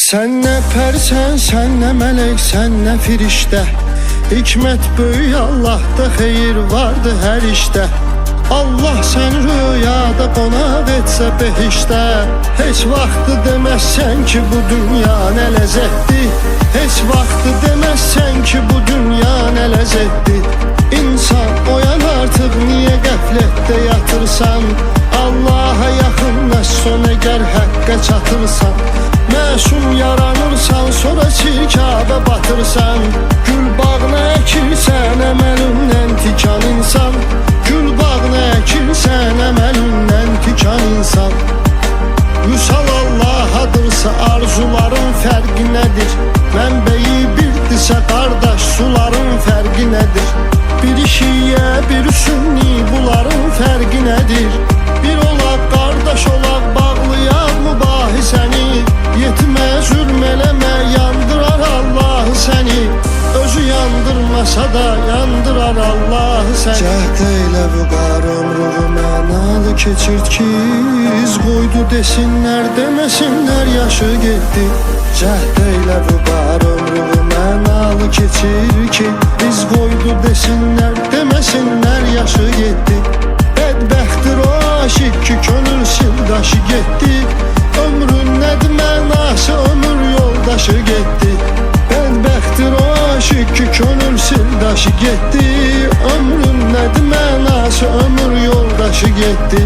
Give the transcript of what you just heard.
Sen ne persen, sen ne melek, sen ne firişte. Hikmet böyük Allah'ta, xeyir vardı her işte. Allah sen rüyada qonaq etsə behişdə. Heç vaxtı deməzsən ki bu dünya nə ləzzətdir. Heç vaxtı deməzsən ki bu dünya nə ləzzətdir. İnsan oyan artıq, niyə qəflətdə yatırsan? Allaha yaxınlaş son əgər həqqə çatırsan. Məsum yaranırsan, sonra çirkabə batırsan. Gül bağına əkirsən, əməlindən tikan insan. Gül bağına əkirsən, əməlindən tikan insan. Vüsal Allahadırsa arzuların fərqi nədir? Mənbəyi birdirsə qardaş, suların fərqi nədir? Bir şiyə, bir sünni, bunların fərqi nədir? Bir olaq, qardaş olaq, bağlayaq mübahisəni. Yetimə zülm eləmə, yandırar Allah səni. Özü yandırmasa da yandırar Allah səni. Cəhd eylə bu qar ömrüğü mənalı keçirt ki, iz qoydu desinlər, deməsinlər yaşı getdi. Cəhd eylə bu qar ömrüğü mənalı keçir ki, iz qoydu desinlər, deməsinlər yaşı getdi. Bədbəxtdir o aşıq ki könül sildaşı getdi. Ömrün nədir mənası, ömür yoldaşı getdi. Bədbəxtdir o aşıq ki könül sildaşı getdi. Ömrün nədir mənası, ömür yoldaşı getdi.